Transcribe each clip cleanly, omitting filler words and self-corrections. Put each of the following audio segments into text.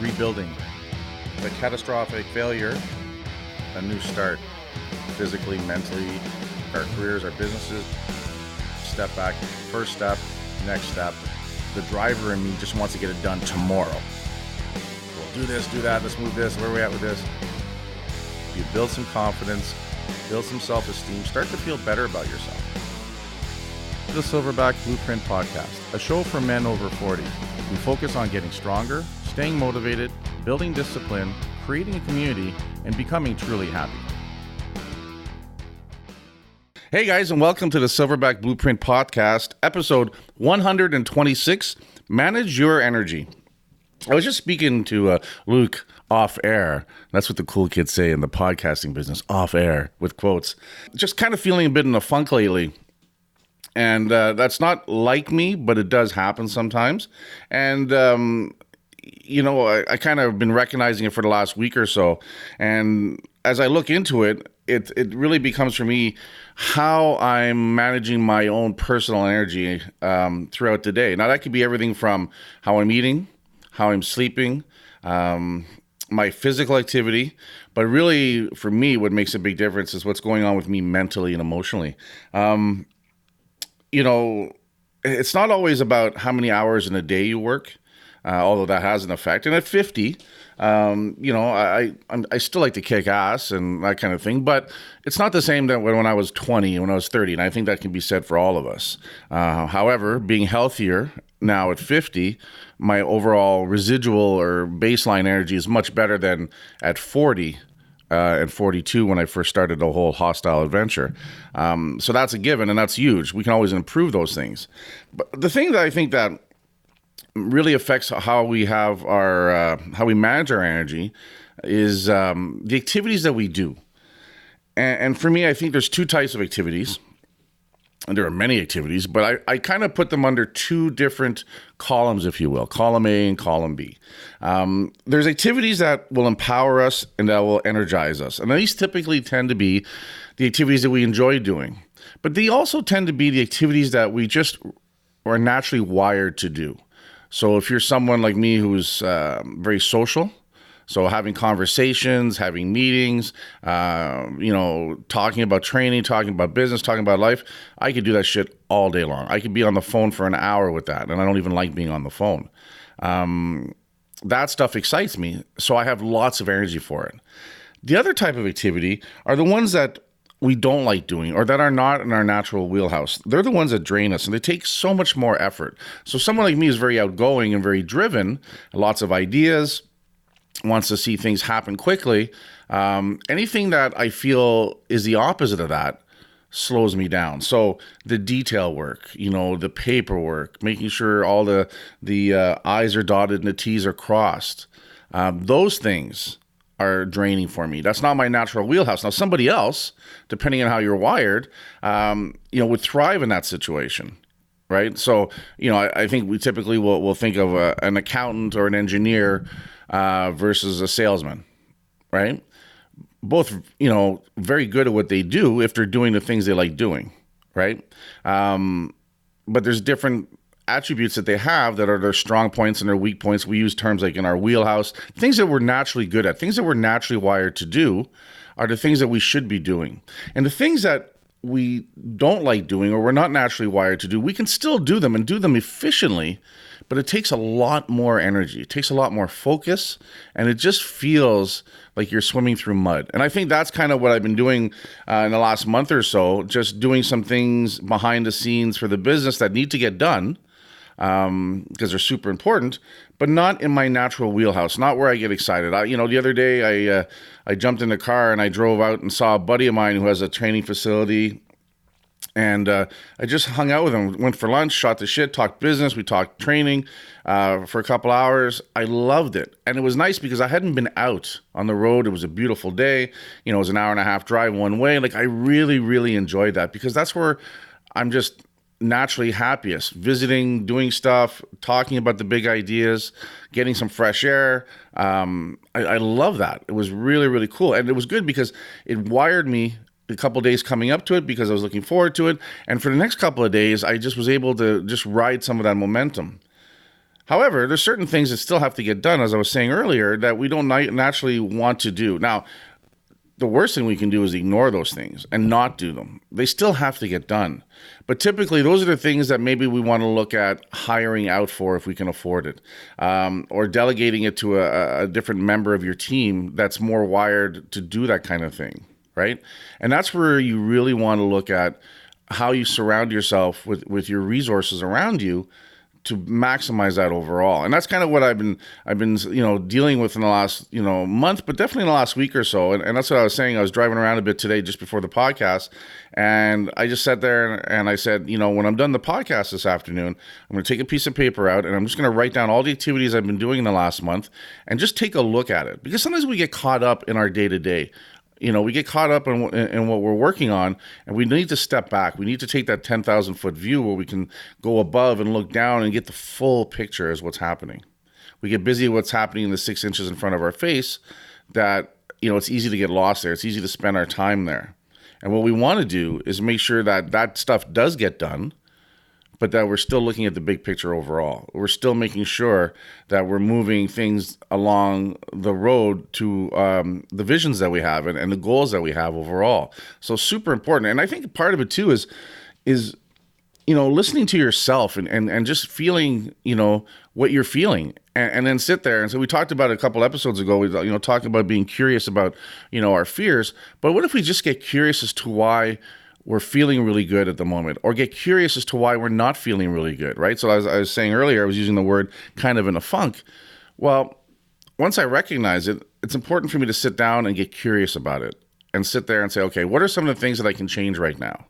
rebuilding. A catastrophic failure, a new start, physically, mentally, our careers, our businesses. Step back, first step, next step. The driver in me just wants to get it done tomorrow. We'll do this, do that, let's move this, where are we at with this? You build some confidence, build some self-esteem, start to feel better about yourself. The Silverback Blueprint Podcast, a show for men over 40. We focus on getting stronger, staying motivated, building discipline, creating a community, and becoming truly happy. Hey guys, and welcome to the Silverback Blueprint Podcast, episode 126, Manage Your Energy. I was just speaking to Luke off air. That's what the cool kids say in the podcasting business, off air, with quotes. Just kind of feeling a bit in a funk lately. And that's not like me, but it does happen sometimes. And, I kind of been recognizing it for the last week or so. And as I look into it, it really becomes for me how I'm managing my own personal energy throughout the day. Now, that could be everything from how I'm eating, how I'm sleeping, my physical activity. But really, for me, what makes a big difference is what's going on with me mentally and emotionally. It's not always about how many hours in a day you work, although that has an effect. And at 50, I still like to kick ass and that kind of thing, but it's not the same that when I was 20 and when I was 30, and I think that can be said for all of us. However, being healthier now at 50, my overall residual or baseline energy is much better than at 40 and 42 when I first started the whole hostile adventure. So that's a given, and that's huge. We can always improve those things. But the thing that I think that really affects how we have our how we manage our energy is the activities that we do. And for me, I think there's two types of activities. And there are many activities, but I kind of put them under two different columns, if you will, column A and column B. There's activities that will empower us and that will energize us. And these typically tend to be the activities that we enjoy doing. But they also tend to be the activities that we just are naturally wired to do. So if you're someone like me who's very social, so having conversations, having meetings, talking about training, talking about business, talking about life, I could do that shit all day long. I could be on the phone for an hour with that, and I don't even like being on the phone. That stuff excites me, so I have lots of energy for it. The other type of activity are the ones that we don't like doing or that are not in our natural wheelhouse. They're the ones that drain us, and they take so much more effort. So someone like me is very outgoing and very driven, lots of ideas, wants to see things happen quickly. Anything that I feel is the opposite of that slows me down. So the detail work, the paperwork, making sure all the I's are dotted and the T's are crossed. Those things are draining for me. That's not my natural wheelhouse. Now, somebody else, depending on how you're wired, would thrive in that situation. Right. So, I think we typically will think of an accountant or an engineer versus a salesman, right? Both, very good at what they do if they're doing the things they like doing, right? But there's different attributes that they have that are their strong points and their weak points. We use terms like in our wheelhouse. Things that we're naturally good at, things that we're naturally wired to do are the things that we should be doing. And the things that we don't like doing or we're not naturally wired to do, we can still do them and do them efficiently, but it takes a lot more energy. It takes a lot more focus, and it just feels like you're swimming through mud. And I think that's kind of what I've been doing in the last month or so, just doing some things behind the scenes for the business that need to get done because they're super important, but not in my natural wheelhouse, not where I get excited. The other day I jumped in the car and I drove out and saw a buddy of mine who has a training facility. And I just hung out with him, went for lunch, shot the shit, talked business. We talked training for a couple hours. I loved it. And it was nice because I hadn't been out on the road. It was a beautiful day. It was an hour and a half drive one way. Like I really, really enjoyed that because that's where I'm just naturally happiest. Visiting, doing stuff, talking about the big ideas, getting some fresh air. I love that. It was really, really cool. And it was good because it wired me a couple of days coming up to it because I was looking forward to it. And for the next couple of days, I just was able to just ride some of that momentum. However, there's certain things that still have to get done, as I was saying earlier, that we don't naturally want to do. Now, the worst thing we can do is ignore those things and not do them. They still have to get done. But typically, those are the things that maybe we want to look at hiring out for if we can afford it, or delegating it to a different member of your team that's more wired to do that kind of thing, right? And that's where you really want to look at how you surround yourself with your resources around you to maximize that overall. And that's kind of what I've been dealing with in the last, month, but definitely in the last week or so. And that's what I was saying. I was driving around a bit today just before the podcast, and I just sat there and I said, when I'm done the podcast this afternoon, I'm going to take a piece of paper out and I'm just going to write down all the activities I've been doing in the last month and just take a look at it. Because sometimes we get caught up in our day-to-day. We get caught up in what we're working on, and we need to step back. We need to take that 10,000 foot view where we can go above and look down and get the full picture as what's happening. We get busy with what's happening in the 6 inches in front of our face that, it's easy to get lost there. It's easy to spend our time there. And what we want to do is make sure that that stuff does get done, but that we're still looking at the big picture overall. We're still making sure that we're moving things along the road to the visions that we have and the goals that we have overall. So super important. And I think part of it too is listening to yourself and just feeling, what you're feeling, and then sit there. And so we talked about it a couple episodes ago, we talked about being curious about, our fears. But what if we just get curious as to why we're feeling really good at the moment, or get curious as to why we're not feeling really good, right? So as I was saying earlier, I was using the word kind of in a funk. Well, once I recognize it, it's important for me to sit down and get curious about it and sit there and say, okay, what are some of the things that I can change right now?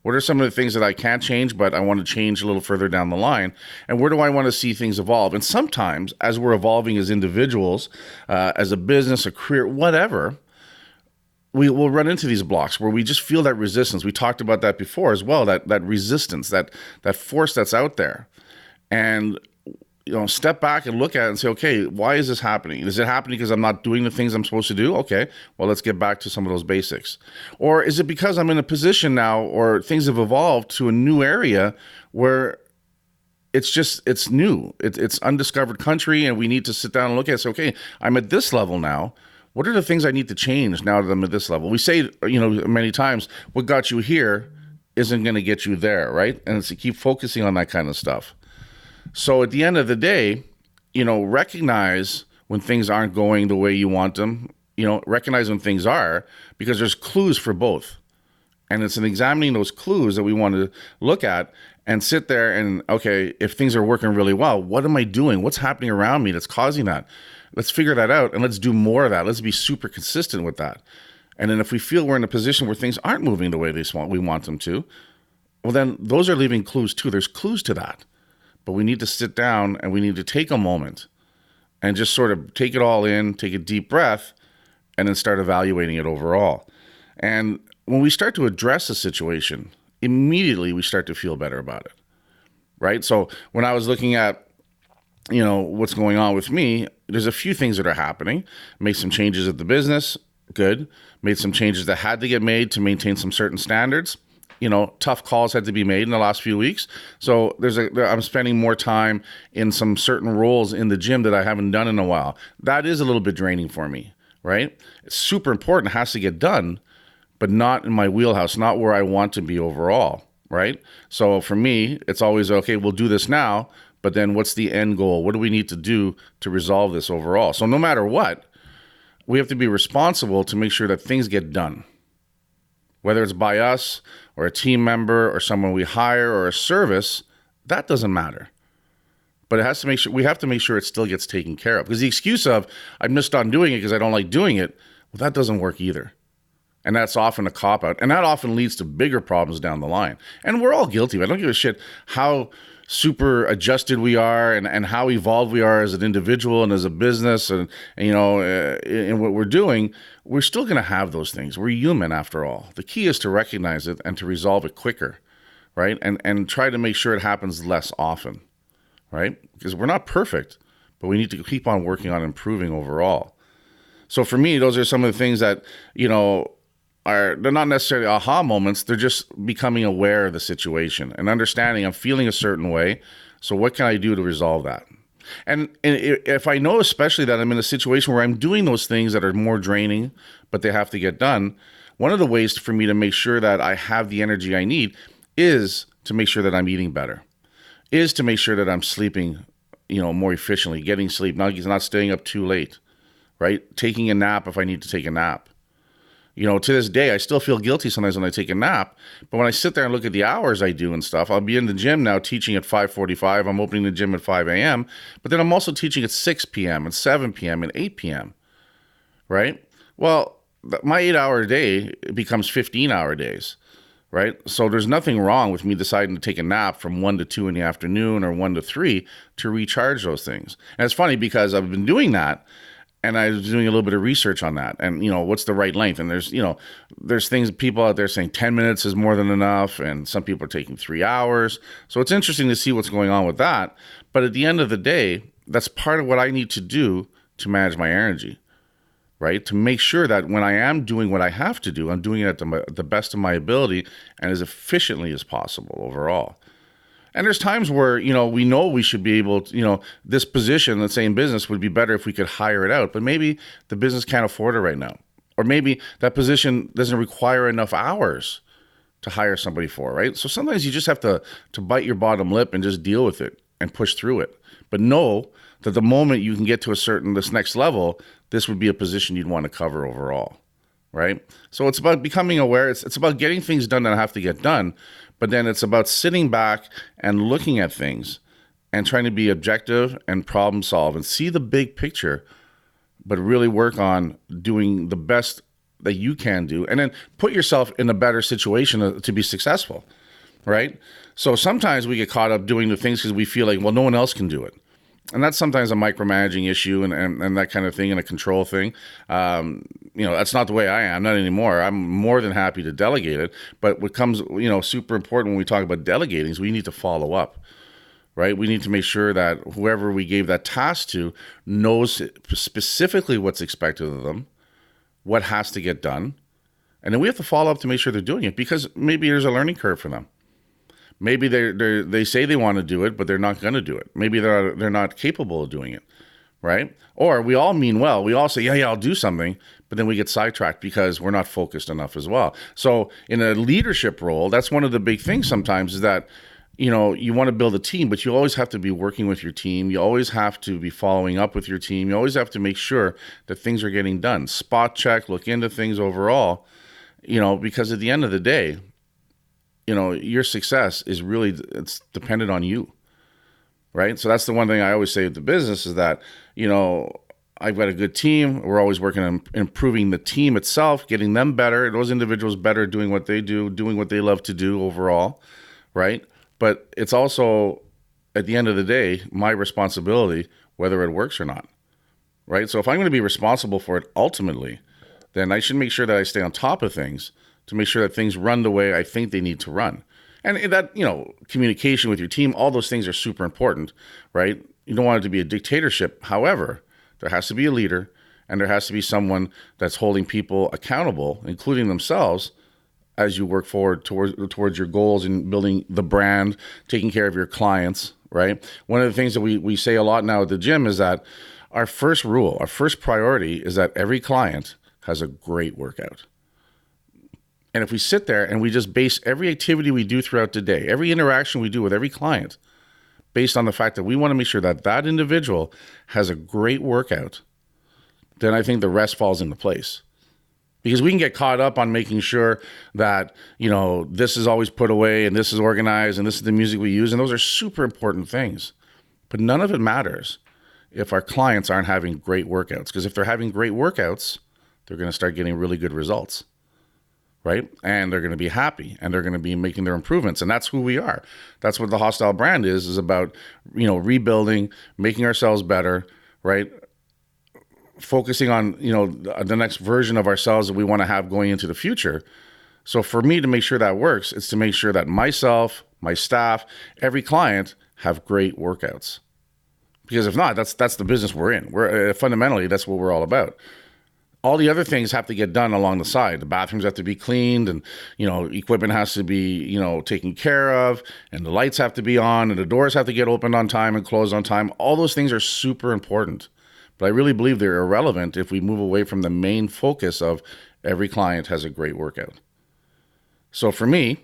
What are some of the things that I can't change, but I want to change a little further down the line? And where do I want to see things evolve? And sometimes as we're evolving as individuals, as a business, a career, whatever, we will run into these blocks where we just feel that resistance. We talked about that before as well, that resistance, that force that's out there. And, step back and look at it and say, okay, why is this happening? Is it happening because I'm not doing the things I'm supposed to do? Okay, well, let's get back to some of those basics. Or is it because I'm in a position now, or things have evolved to a new area where it's new. It's undiscovered country, and we need to sit down and look at it and say, okay, I'm at this level now. What are the things I need to change now that I'm at this level? We say, many times, what got you here isn't going to get you there, right? And it's to keep focusing on that kind of stuff. So at the end of the day, recognize when things aren't going the way you want them. Recognize when things are, because there's clues for both. And it's in examining those clues that we want to look at and sit there and, okay, if things are working really well, what am I doing? What's happening around me that's causing that? Let's figure that out, and let's do more of that. Let's be super consistent with that. And then if we feel we're in a position where things aren't moving the way we want them to, well, then those are leaving clues too. There's clues to that. But we need to sit down and we need to take a moment and just sort of take it all in, take a deep breath, and then start evaluating it overall. And when we start to address a situation, immediately we start to feel better about it, right? So when I was looking at what's going on with me, there's a few things that are happening. Made some changes at the business, good. Made some changes that had to get made to maintain some certain standards. Tough calls had to be made in the last few weeks. So I'm spending more time in some certain roles in the gym that I haven't done in a while. That is a little bit draining for me, right? It's super important, it has to get done, but not in my wheelhouse, not where I want to be overall, right? So for me, it's always, okay, we'll do this now, but then what's the end goal? What do we need to do to resolve this overall? So no matter what, we have to be responsible to make sure that things get done. Whether it's by us or a team member or someone we hire or a service, that doesn't matter. But we have to make sure it still gets taken care of. Because the excuse of, I missed on doing it because I don't like doing it, well, that doesn't work either. And that's often a cop-out. And that often leads to bigger problems down the line. And we're all guilty of it. I don't give a shit how super adjusted we are and how evolved we are as an individual and as a business and in what we're doing. We're still going to have those things. We're human after all. The key is to recognize it and to resolve it quicker, right? And try to make sure it happens less often, right? Because we're not perfect, but we need to keep on working on improving overall. So for me, those are some of the things that, they're not necessarily aha moments. They're just becoming aware of the situation and understanding I'm feeling a certain way. So what can I do to resolve that? If I know, especially that I'm in a situation where I'm doing those things that are more draining, but they have to get done, one of the ways for me to make sure that I have the energy I need is to make sure that I'm eating better, is to make sure that I'm sleeping, more efficiently, getting sleep, not staying up too late, right? Taking a nap if I need to take a nap. To this day, I still feel guilty sometimes when I take a nap, but when I sit there and look at the hours I do and stuff, I'll be in the gym now teaching at 5:45. I'm opening the gym at 5 a.m., but then I'm also teaching at 6 p.m. and 7 p.m. and 8 p.m., right? Well, my 8-hour day becomes 15-hour days, right? So there's nothing wrong with me deciding to take a nap from 1 to 2 in the afternoon or 1 to 3 to recharge those things. And it's funny because I've been doing that, and I was doing a little bit of research on that and, what's the right length? And there's things, people out there saying 10 minutes is more than enough. And some people are taking 3 hours. So it's interesting to see what's going on with that. But at the end of the day, that's part of what I need to do to manage my energy, right? To make sure that when I am doing what I have to do, I'm doing it at the best of my ability and as efficiently as possible overall. And there's times where, we know we should be able to, this position, let's say in business, would be better if we could hire it out, but maybe the business can't afford it right now. Or maybe that position doesn't require enough hours to hire somebody for, right? So sometimes you just have to bite your bottom lip and just deal with it and push through it. But know that the moment you can get to this next level, this would be a position you'd want to cover overall, right? So it's about becoming aware. It's about getting things done that have to get done. But then it's about sitting back and looking at things and trying to be objective and problem solve and see the big picture, but really work on doing the best that you can do and then put yourself in a better situation to be successful, right? So sometimes we get caught up doing the things because we feel like, well, no one else can do it. And that's sometimes a micromanaging issue and that kind of thing and a control thing. That's not the way I am, not anymore. I'm more than happy to delegate it. But what comes, super important when we talk about delegating is we need to follow up, right? We need to make sure that whoever we gave that task to knows specifically what's expected of them, what has to get done. And then we have to follow up to make sure they're doing it because maybe there's a learning curve for them. Maybe they say they want to do it, but they're not going to do it. Maybe they're not capable of doing it, right? Or we all mean well. We all say, yeah, I'll do something, but then we get sidetracked because we're not focused enough as well. So in a leadership role, that's one of the big things sometimes is that, you want to build a team, but you always have to be working with your team. You always have to be following up with your team. You always have to make sure that things are getting done. Spot check, look into things overall, because at the end of the day, your success is it's dependent on you, right? So that's the one thing I always say with the business is that, I've got a good team. We're always working on improving the team itself, getting them better, those individuals better doing what they do, doing what they love to do overall, right? But it's also, at the end of the day, my responsibility, whether it works or not, right? So if I'm going to be responsible for it ultimately, then I should make sure that I stay on top of things to make sure that things run the way I think they need to run. And that, communication with your team, all those things are super important, right? You don't want it to be a dictatorship. However, there has to be a leader and there has to be someone that's holding people accountable, including themselves, as you work forward towards your goals and building the brand, taking care of your clients, right? One of the things that we say a lot now at the gym is that our first rule, our first priority is that every client has a great workout. And if we sit there and we just base every activity we do throughout the day, every interaction we do with every client, based on the fact that we want to make sure that that individual has a great workout, then I think the rest falls into place. Because we can get caught up on making sure that, this is always put away and this is organized and this is the music we use. And those are super important things. But none of it matters if our clients aren't having great workouts. Because if they're having great workouts, they're going to start getting really good results. Right? And they're going to be happy and they're going to be making their improvements. And that's who we are. That's what the Hostile brand is about, rebuilding, making ourselves better, right? Focusing on, the next version of ourselves that we want to have going into the future. So for me to make sure that works, it's to make sure that myself, my staff, every client have great workouts. Because if not, that's the business we're in. Fundamentally, that's what we're all about. all the other things have to get done along the side. The bathrooms have to be cleaned, and, equipment has to be, taken care of, and the lights have to be on, and the doors have to get opened on time and closed on time. All those things are super important. But I really believe they're irrelevant if we move away from the main focus of every client has a great workout. So for me,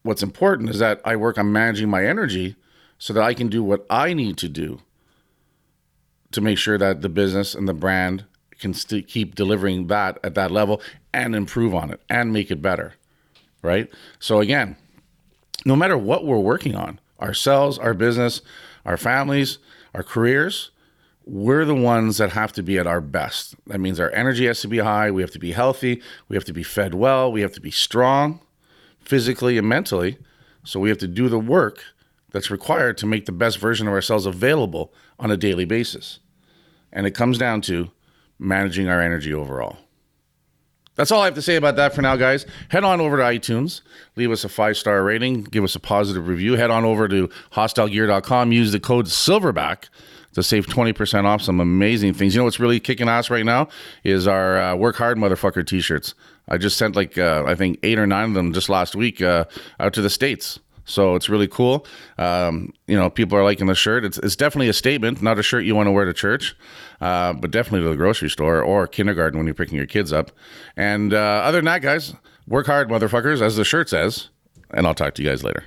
what's important is that I work on managing my energy so that I can do what I need to do to make sure that the business and the brand can keep delivering that at that level and improve on it and make it better, right? So again, no matter what we're working on, ourselves, our business, our families, our careers, we're the ones that have to be at our best. That means our energy has to be high. We have to be healthy. We have to be fed well. We have to be strong physically and mentally. So we have to do the work that's required to make the best version of ourselves available on a daily basis. And it comes down to managing our energy overall. That's all I have to say about that for now, guys. Head on over to iTunes, leave us a 5-star rating, give us a positive review. Head on over to hostilegear.com, use the code Silverback to save 20% off some amazing things. You know what's really kicking ass right now is our Work Hard Motherfucker t-shirts. I just sent I think 8 or 9 of them just last week out to the States. So it's really cool. People are liking the shirt. It's definitely a statement, not a shirt you want to wear to church, but definitely to the grocery store or kindergarten when you're picking your kids up. And other than that, guys, work hard, motherfuckers, as the shirt says, and I'll talk to you guys later.